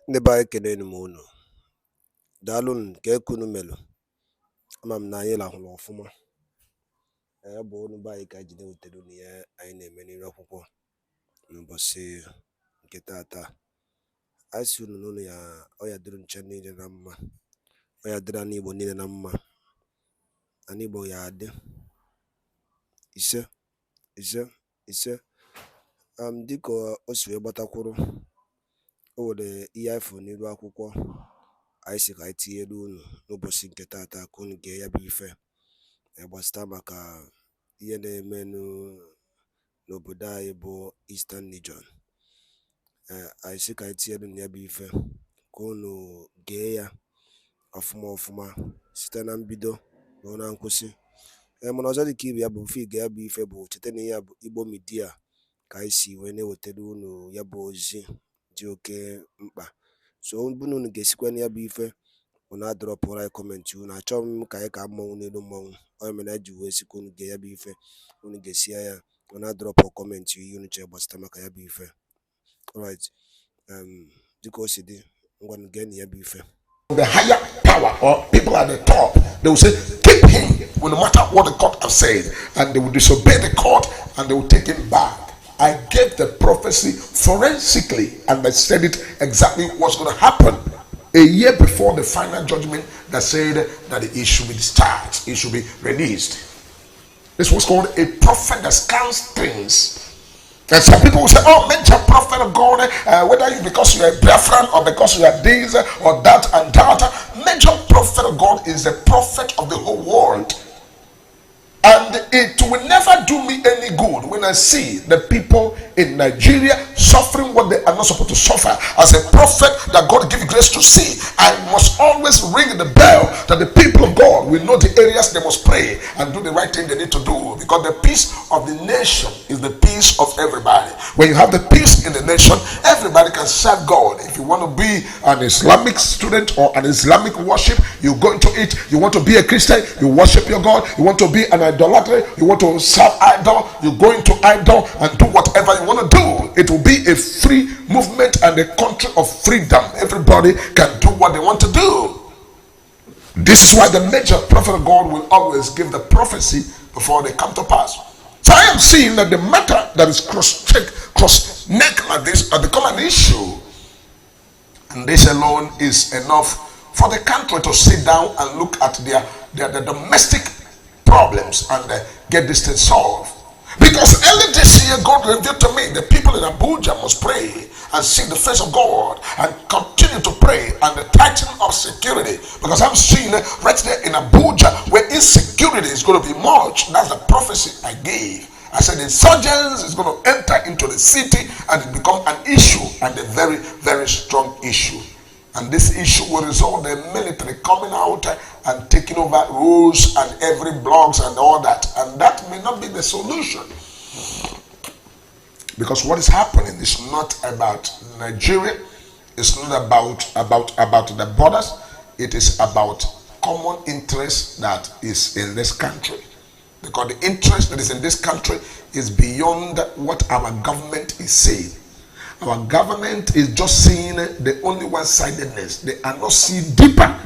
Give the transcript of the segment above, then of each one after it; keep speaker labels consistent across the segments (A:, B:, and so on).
A: Ndị be anyị kelenu m unu. Daalụnụ ka ekunu melụ. Ama m na anyị lahụrụ ọfụma. Bụ unu be anyị ka anyị ji na-ewetara unu ihe anyị na-eme n'iru akwụkwọ n'ụbọchị nke taata. Anyị si unu n'ụlọ ya ọ ya dịrị nche niile na mma. Ọ ya dịrị n'Igbo niile na mma. Ana Igbo ya adị. Ise ise ise. Dịka o si wee gbatakwuru, o nwere ihe anyị fụrụ n'iru akwụkwọ anyị si ka anyị tinyere unu n'ụbọchị nke taata ka unu gee ya bụ ife gbasịta maka ihe na-eme n'obodo anyị bụ Eastern Region. Anyị si ka anyị tinyere unu ya bụ ife ka unu gee ya ọfụma ọfụma site na mbido ruo na nkwụsị. Mana ọzọ dị ka ibe ya bụ mfe ige ya bụ ife bụ site na ya bụ Igbo midia ka anyị si wee na-ewetara unu ya bụ ozi dị oke mkpa. So bunu unu ga-esikwa na ya bụ ife unu adrọpụrụ anyị kọmentị unu. Achọghị m ka anyị ka mmọnwụ n'elu mmọnwụ. Ọ mere anyị ji wee sị ka unu gee ya bụ ife unu ga-esi ya unu adrọpụ kọmentị ihe unu chere gbasịta maka ya bụ ife. Alright, dịka o si dị, ngwa gee na ya bụ ife.
B: The higher power or people at the top, they will say, keep him, no matter what the court has said, and they will disobey the court and they will take him back. I gave the prophecy forensically and I said it exactly what's going to happen a year before the final judgment that said that it should be discharged, it should be released. This was called a prophet that scans things. And some people will say, oh, major prophet of God, whether you because you're a Biafran or because you are this or that and that, major prophet of God is the prophet of the whole world. And it will never do me any good when I see the people in Nigeria suffering what they are not supposed to suffer. As a prophet that God gives grace to see, I must always ring the bell that the people of God will know the areas they must pray and do the right thing they need to do. Because the peace of the nation is the peace of everybody. When you have the peace in the nation, everybody can serve God. If you want to be an Islamic student or an Islamic worship, you go into it. You want to be a Christian, you worship your God. You want to be an idolatry, you want to serve idol, you go into idol and do whatever you want to do. It will be a free movement and a country of freedom. Everybody can do what they want to do. This is why the major prophet of God will always give the prophecy before they come to pass. So I am seeing that the matter that is cross neck like this has become an issue, and this alone is enough for the country to sit down and look at their domestic problems and get this thing solved. Because early this year God revealed to me the people in Abuja must pray and seek the face of God and continue to pray and the tightening of security. Because I'm seeing right there in Abuja where insecurity is going to be much. That's the prophecy I gave. I said insurgents is going to enter into the city and it become an issue, and a very, very strong issue. And this issue will result in the military coming out and taking over roads and every blogs and all that. And that may not be the solution. Because what is happening is not about Nigeria. It's not about the borders. It is about common interest that is in this country. Because the interest that is in this country is beyond what our government is saying. Our government is just seeing the only one-sidedness. They are not seeing deeper.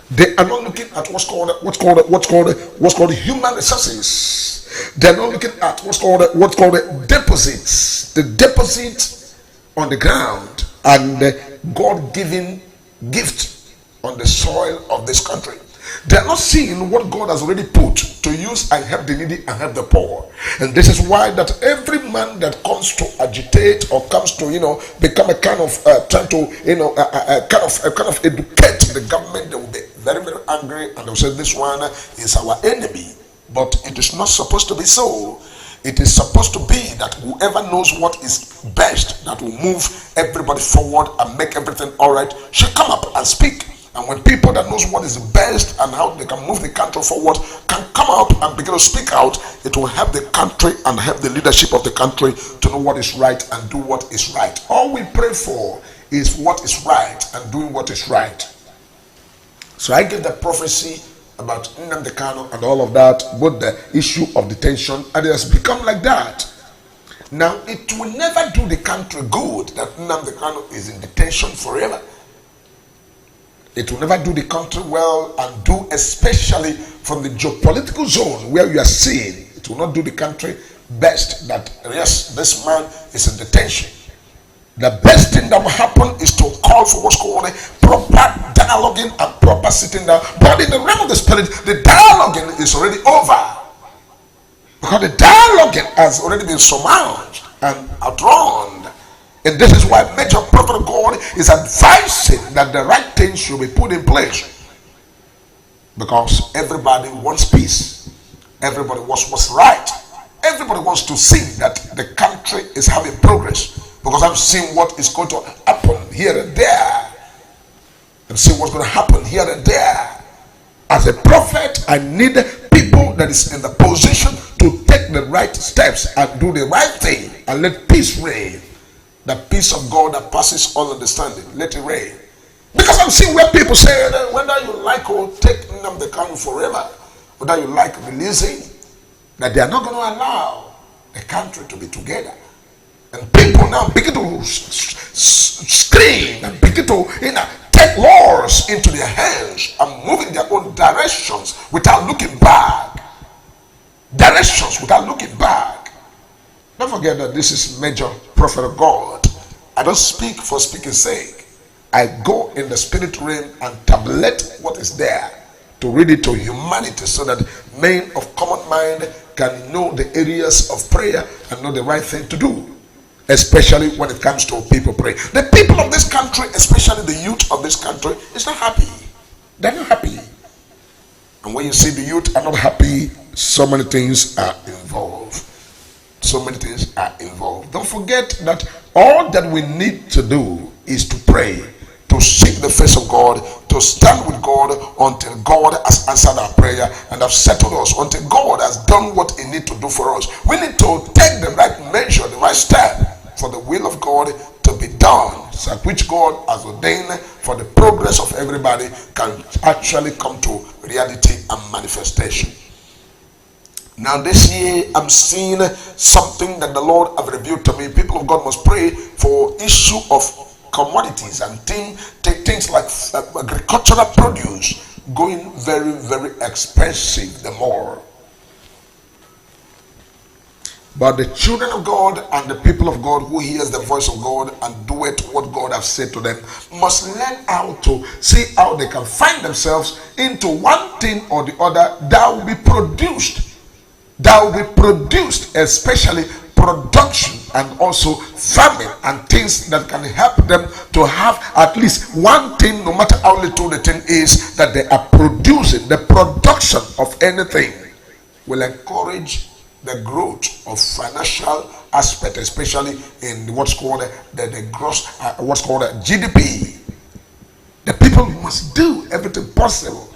B: They are not looking at what's called human resources. They are not looking at what's called deposits. The deposit on the ground and the God-given gift on the soil of this country. They are not seeing what God has already put to use and help the needy and help the poor. And this is why that every man that comes to agitate or comes to become a kind of trying to kind of educate the government, they will be very, very angry and they will say this one is our enemy. But it is not supposed to be so. It is supposed to be that whoever knows what is best, that will move everybody forward and make everything all right, should come up and speak. And when people that knows what is best and how they can move the country forward can come out and begin to speak out, it will help the country and help the leadership of the country to know what is right and do what is right. All we pray for is what is right and doing what is right. So I give the prophecy about Nnamdi Kanu and all of that, both the issue of detention, and it has become like that. Now, it will never do the country good that Nnamdi Kanu is in detention forever. It will never do the country well and do, especially from the geopolitical zone where you are seeing, it will not do the country best that, yes, this man is in detention. The best thing that will happen is to call for what's called a proper dialoguing and proper sitting down. But in the realm of the spirit, the dialoguing is already over. Because the dialoguing has already been surmounted and outrun. And this is why major prophet of God is advising that the right things should be put in place. Because everybody wants peace. Everybody wants what's right. Everybody wants to see that the country is having progress. Because I'm seeing what is going to happen here and there. I'm seeing what's going to happen here and there. As a prophet, I need people that is in the position to take the right steps and do the right thing and let peace reign. The peace of God that passes all understanding, let it reign. Because I'm seeing where people say that whether you like or take Nnamdi Kanu forever, whether you like releasing, that they are not going to allow the country to be together. And people now begin to scream and begin to take laws into their hands and move in their own directions without looking back. Directions without looking back. Don't forget that this is major prophet of God. I don't speak for speaking's sake. I go in the spirit realm and tabulate what is there to read it to humanity so that men of common mind can know the areas of prayer and know the right thing to do. Especially when it comes to people praying. The people of this country, especially the youth of this country, is not happy. They're not happy. And when you see the youth are not happy, so many things are involved. So many things are involved. Don't forget that all that we need to do is to pray, to seek the face of God, to stand with God until God has answered our prayer and have settled us, until God has done what he needs to do for us. We need to take the right measure, the right step for the will of God to be done, so which God has ordained for the progress of everybody can actually come to reality and manifestation. Now this year I'm seeing something that the Lord have revealed to me. People of God must pray for issue of commodities and things like agricultural produce going very, very expensive the more. But the children of God and the people of God who hears the voice of God and do it what God has said to them must learn how to see how they can find themselves into one thing or the other that will be produced. That will be produced, especially production and also farming and things that can help them to have at least one thing, no matter how little the thing is that they are producing. The production of anything will encourage the growth of financial aspect, especially in what's called the gross, what's called GDP. The people must do everything possible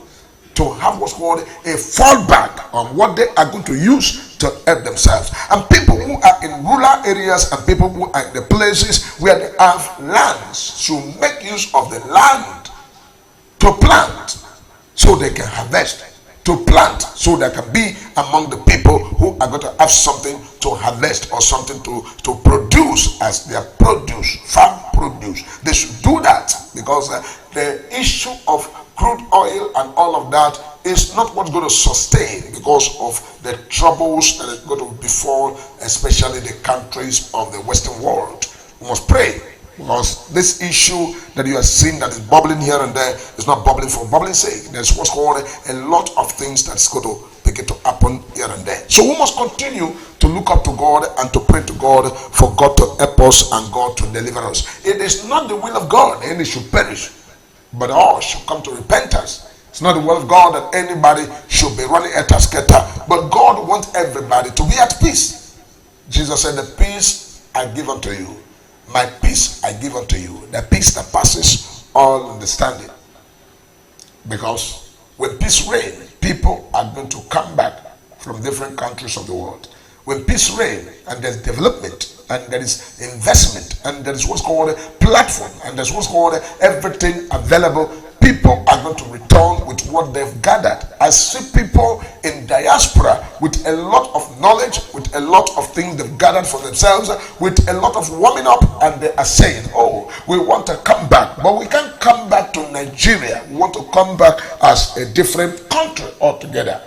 B: to have what's called a fallback on what they are going to use to help themselves. And people who are in rural areas and people who are in the places where they have lands should make use of the land to plant so they can harvest, to plant so they can be among the people who are going to have something to harvest or something to produce as their produce, farm produce. They should do that because the issue of crude oil and all of that is not what's going to sustain because of the troubles that is going to befall especially the countries of the Western world. We must pray because this issue that you are seeing that is bubbling here and there is not bubbling for bubbling's sake. There's what's called a lot of things that's going to begin to happen here and there. So we must continue to look up to God and to pray to God for God to help us and God to deliver us. It is not the will of God any should perish, but all should come to repentance. It's not the will of God that anybody should be running etasketa, but God wants everybody to be at peace. Jesus said, the peace I give unto you, my peace I give unto you, the peace that passes all understanding. Because when peace reigns, people are going to come back from different countries of the world. When peace reigns and there's development and there is investment and there is what's called a platform and there's what's called everything available, people are going to return with what they've gathered. I see people in diaspora diaspora with a lot of knowledge, with a lot of things they've gathered for themselves, with a lot of warming up, and they are saying, oh, we want to come back, but we can't come back to Nigeria. We want to come back as a different country altogether.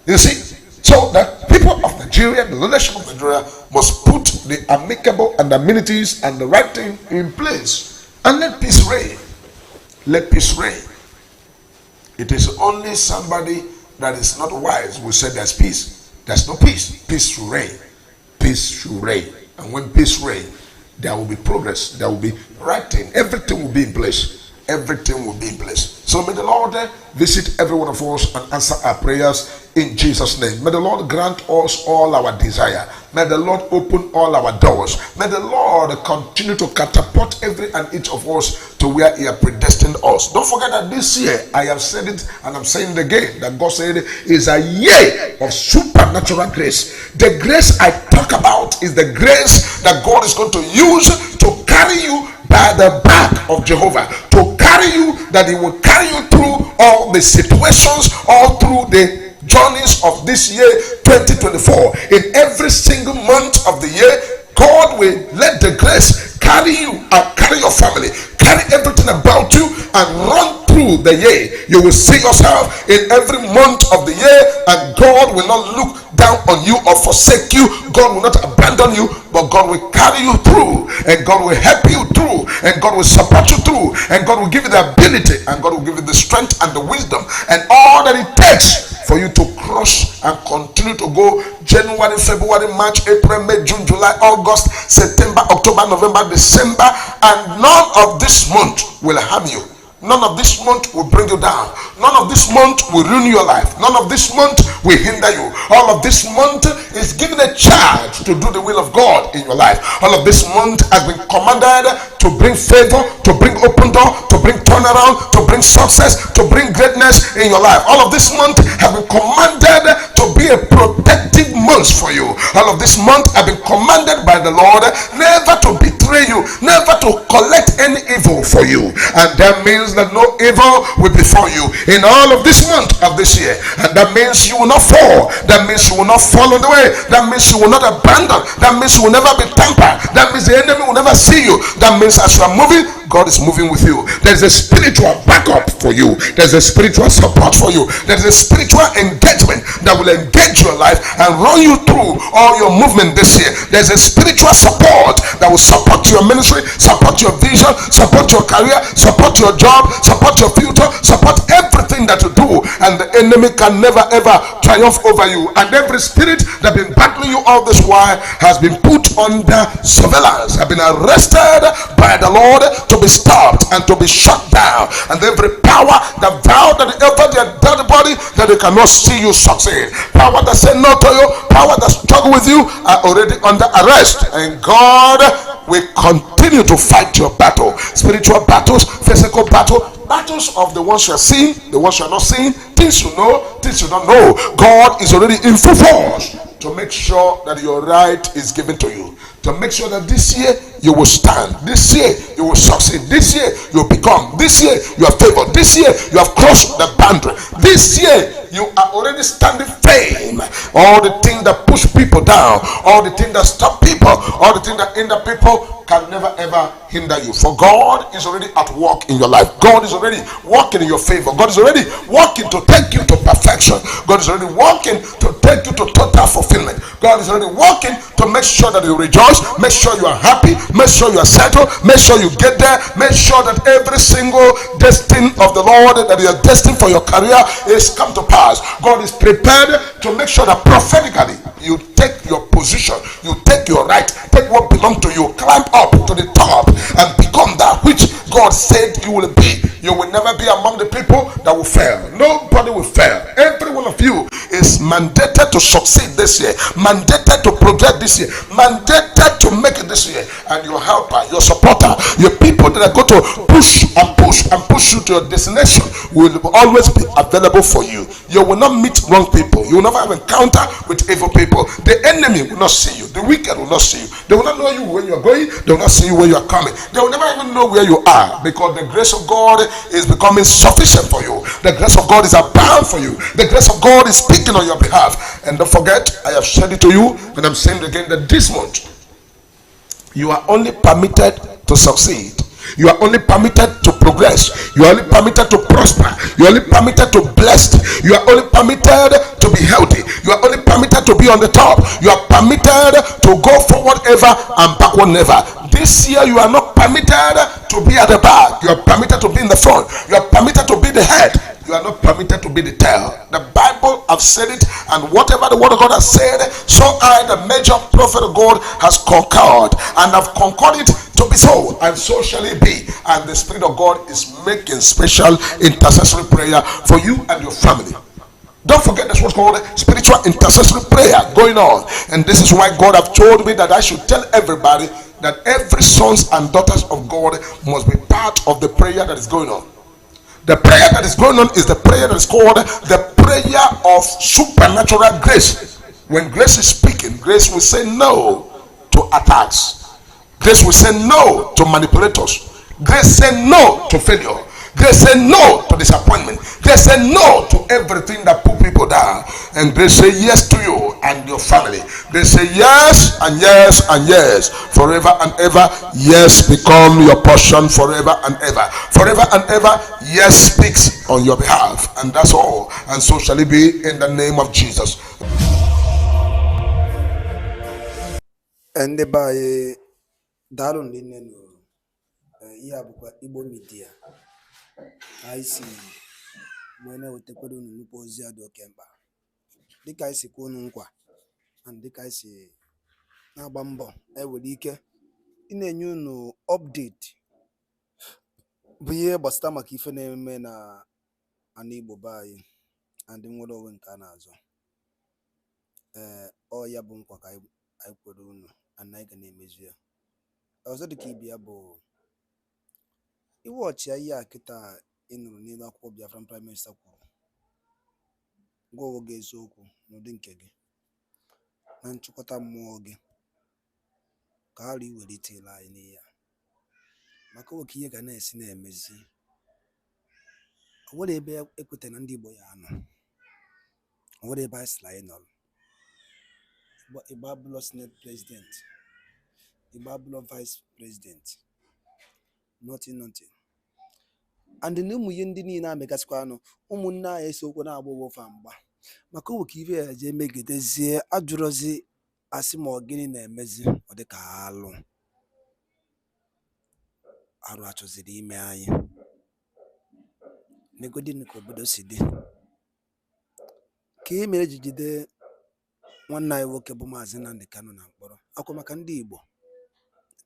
B: You see, so the people of Nigeria, the leadership of Nigeria, must put the amicable and amenities and the right thing in place, and let peace reign. Let peace reign. It is only somebody that is not wise who said there's peace. There's no peace. Peace should reign. Peace should reign. And when peace reigns, there will be progress. There will be right thing. Everything will be in place. Everything will be in place. So may the Lord visit every one of us and answer our prayers in Jesus' name. May the Lord grant us all our desire. May the Lord open all our doors. May the Lord continue to catapult every and each of us to where He has predestined us. Don't forget that this year, I have said it and I'm saying it again, that God said is a year of supernatural grace. The grace I talk about is the grace that God is going to use to carry you by the back of Jehovah, to carry you, that He will carry you through all the situations, all through the journeys of this year 2024. In every single month of the year, God will let the grace carry you and carry your family, carry everything about you, and run through the year. You will see yourself in every month of the year, and God will not look down on you or forsake you. God will not abandon you, but God will carry you through, and God will help you through, and God will support you through, and God will give you the ability, and God will give you the strength and the wisdom and all that it takes for you to cross and continue to go January, February, March, April, May, June, July, August, September, October, November, December, and none of this month will harm you. None of this month will bring you down. None of this month will ruin your life. None of this month will hinder you. All of this month is given a charge to do the will of God in your life. All of this month has been commanded to bring favor, to bring open door, to bring turnaround, to bring success, to bring greatness in your life. All of this month has been commanded to be a protective month for you. All of this month has been commanded by the Lord never to betray you, never to collect any evil for you. And that means that no evil will befall you in all of this month of this year. And that means you will not fall. That means you will not fall on the way. That means you will not abandon. That means you will never be tampered. That means the enemy will never see you. That means as you are moving, God is moving with you. There's a spiritual backup for you. There's a spiritual support for you. There's a spiritual engagement that will engage your life and run you through all your movement this year. There's a spiritual support that will support your ministry, support your vision, support your career, support your job, support your future, support everything that you do, and the enemy can never ever triumph over you. And every spirit that been battling you all this while has been put under surveillance, have been arrested by the Lord to be stopped and to be shut down. And every power that vowed that over their dead body that they cannot see you succeed, power that said no to you, power that struggle with you, are already under arrest, and God will continue to fight your battle. Spiritual battles, physical battles of the ones you are seeing, the ones you are not seeing, things you know, things you don't know. God is already in full force to make sure that your right is given to you, to make sure that this year you will stand, this year you will succeed, this year you will become, this year you are favored, this year you have crossed the boundary, this year you are already standing firm. All the things that push people down, all the things that stop people, all the things that hinder people can never ever hinder you. For God is already at work in your life. God is already working in your favor. God is already working to take you to perfection. God is already working to take you to total fulfillment. God is already working to make sure that you rejoice, make sure you are happy, make sure you are settled, make sure you get there, make sure that every single destiny of the Lord that you are destined for your career is come to pass. God is prepared to make sure that prophetically you take your position, you take your right, take what belongs to you, climb up to the top and become that which God said you will be. You will never be among the people that will fail. Nobody will fail. Every one of you is mandated to succeed this year, mandated to progress this year, mandated to make it this year. And your helper, your supporter, your people that are going to push and push and push you to your destination will always be available for you. You will not meet wrong people. You will never have encounter with evil people. The enemy will not see you. The wicked will not see you. They will not know you when you are going. They will not see you when you are coming. They will never even know where you are, because the grace of God is becoming sufficient for you. The grace of God is abound for you. The grace of God is speaking on your behalf. And don't forget, I have said it to you, and I'm saying it again, that this month you are only permitted to succeed. You are only permitted to progress. You are only permitted to prosper. You are only permitted to blessed. You are only permitted to be healthy. You are only permitted to be on the top. You are permitted to go forward ever and backward never. This year you are not permitted to be at the back. You are permitted to be in the front. You are permitted to be the head. You are not permitted to be the tail. The Bible have said it, and whatever the word of God has said, so I, the major prophet of God, has concurred, and have concurred it to be so, and so shall it be. And the Spirit of God is making special intercessory prayer for you and your family. Don't forget, that's what's called spiritual intercessory prayer going on. And this is why God have told me that I should tell everybody that every sons and daughters of God must be part of the prayer that is going on. The prayer that is going on is the prayer that is called the prayer of supernatural grace. When grace is speaking, grace will say no to attacks. Grace will say no to manipulators. Grace say no to failure. Grace say no to disappointment. Grace say no to everything that put people down. And grace say yes to you and your family. They say yes and yes and yes forever and ever. Yes become your portion forever and ever. Forever and ever, yes speaks on your behalf. And that's all. And so shall it be in the name of Jesus.
A: Ndị be anyị daalụ nne nụ ihe a bụkwa Igbo Media anyị si wee na-ewetakwara unu nnukwu ozi a dị oke mkpa, dịka anyị si kwuo unu nkwa na dịka anyị si na-agba mbọ ewere ike ị na-enye unu update bụ ihe gbasara maka ife na-eme na ana Igbo be anyị na ndị nwere onwe nke a na-azọ. Ọ ya bụ nkwa ka anyị kwere unu na anyị ga na-emezu ya. Ọzọ dịka ibe ya bụ iwọchi ihe a kịta ị nụrụ n'elu akwụkwọ Biafran Prime Minister kwuru, gwa onwe gị eziokwu n'ụdị nke gị na nchịkọta mmụọ gị ka ghara iwelite ile anyị n'ihe a, maka oke ihe ga na-esi na-emezi. O nwere ebe ekweta na ndị Igbo ya anọ, o nwere ebe anyị sịrị anyị nọrọ. Igbo abụlọ Senate President, Igbo abụlọ Vice President, nothing. And na ụmụ ihe ndị niile amegasịkwa anụ ụmụnne anyị esi okwu na-agba ụwofa mgba maka oke ife ya je megidezie ajụrụzi asị ma ọ gịnị na-emezi. Ọ dị ka arụ achọziri ime anyị negodin ka obodo si dị. Ka e mere ji jide nwanne anyị nwoke bụ Maazị Nnamdi Kanu na mkpọrọ akwa maka ndị Igbo.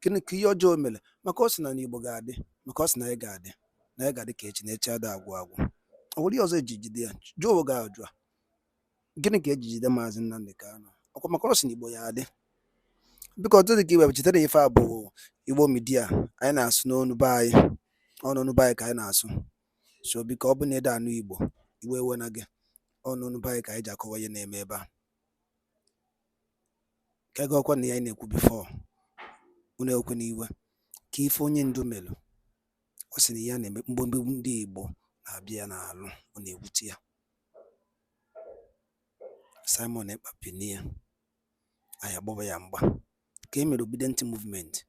A: Gịnị ka ihe ọjọọ mere? Maka ọ sị na n'Igbo ga-adị, maka ọ sị na anyị ga-adị, na anyị ga-adị ka echi na echi ada agwụ agwụ. O nwere ihe ọzọ eji jide ya? Jụọ onwe gị ajụ a, gịnị ka eji jide Maazị Nnamdi Kanu? Ọkwa maka ọ sị na Igbo ya adị. Biko ọtụtụ dị ka iwe chetara ife a bụ Igbo Media anyị na-asụ n'onu be anyị, ọnụnụ be anyị ka anyị na-asụ. So biko ọ bụ na ede anụ Igbo iwe ewe na gị, ọnụnụ be anyị ka anyị ji akọwa ihe na-eme ebe a. Ka ego ọkwa na ya anyị na-ekwu bifo unu ekwe n'iwe ka ife onye ndu melụ, ọ sị na ya na-eme mgbomgbe ndị Igbo na-abịa ya n'alụ, ọ na-ewute ya. Simon Ekpapini ya anyị agbawa ya mgba ka e mere obedient movement.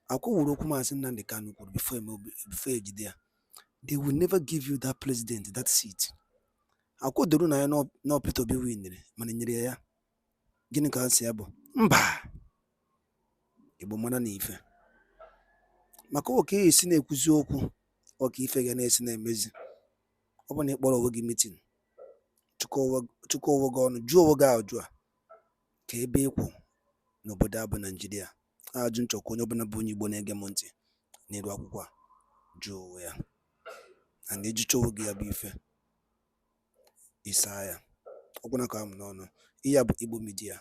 A: Akwụwụrụ okwu Maazị Nnamdi Kanu kwuru before ejide ya, they will never give you that president, that seat. Akwụdoro na ya na Peter Obi winere mana nyere ya. Gịnị ka ha si ya bụ mba Igbo mana na ife maka oke esi na-ekwuzi okwu ọka ife ga na-esi na-emezi. Ọ bụ na ịkpọrọ onwe gị meeting, chụkọ onwe gị ọnụ, jụọ onwe gị ajụ a ka ebe ịkwụ n'obodo a bụ Naijiria. Ajụ nchọkwa onye ọbụla bụ onye Igbo na-ege m ntị n'elu akwụkwọ a, jụọ onwe ya na na-ejicha onwe gị ya bụ ife isaa ya. Ọ gwụna ka m n'ọnụ. Ihe a bụ Igbo Media.